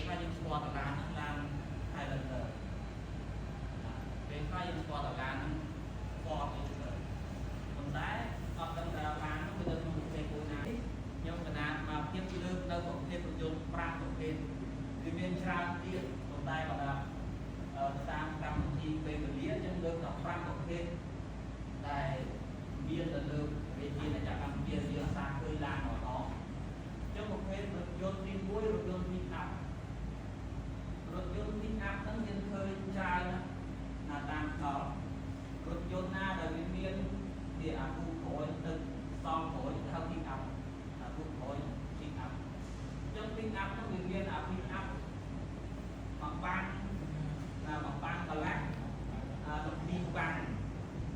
ខ្លះយើងស្គាល់តឡានហ្នឹងឡាន Highlander ពេលខ្លះយើងស្គាល់តឡានហ្នឹង Ford អីទៅប៉ុន្តែអត់ដឹងថាឡានហ្នឹងវានៅក្នុងប្រភេទមួយណាខ្ញុំកណាមកភាពលើកនៅប្រភេទរថយន្ត5ប្រភេទវាមានច្រើនទៀតប៉ុន្តែបើថាតាមកម្មវិធីពេលវេលាយើងលើកដល់5ប្រភេទដែលមានទៅលើវិធានចាក់កម្មវិធីយើងអាសាឃើញឡានអត់អស់ចឹងប្រភេទរថយន្តទី1រថយន្ត pick up រថយន្ត pick up ហ្នឹងយើងឃើញច្រើនណាតាមដល់រថយន្តណាដែលវាមានវាអាគូក្រោយទៅសងក្រោយហៅ pick up អាគូក្រោយ pick up ចឹង pick up ហ្នឹងវាមានអា pick up មកបានមកបាំងកន្លះ12បាំង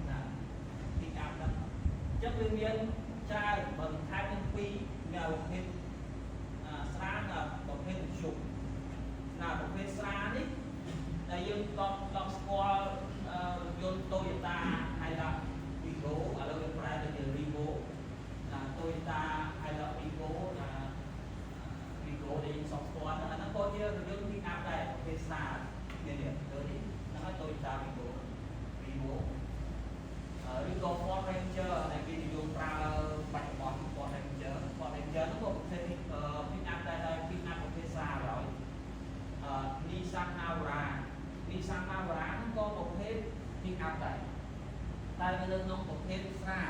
ណា pick up ហ្នឹងចឹងវាមានច្រើនបើថែមទាំង2មានប្រភេទស្រាប្រភេទមធ្យមណាប្រភេទស្រានេះដែលយើងដល់ស្គាល់យន្ត Toyota Hilux Vigo ឥឡូវវាប្រែទៅជា Vigo ណា Toyota Hilux Vigo ណា Vigo ដែលយើងស្គាល់ហ្នឹងអាហ្នឹងក៏ជារថយន្ត pick up ដែរប្រភេទស្រានេះនេះទៅនេះហ្នឹងហើយ Toyota Vigo ឬក៏ Ford Ranger ដែលគេនិយមប្រើបច្ចុប្បន្ន Ford Ranger ហ្នឹងក៏ប្រភេទ pick up ដែរ pick up ប្រភេទស្រាហើយ Nissan Navara ហ្នឹងក៏ប្រភេទ pick up ដែរតែវានៅក្នុងប្រភេទស្រា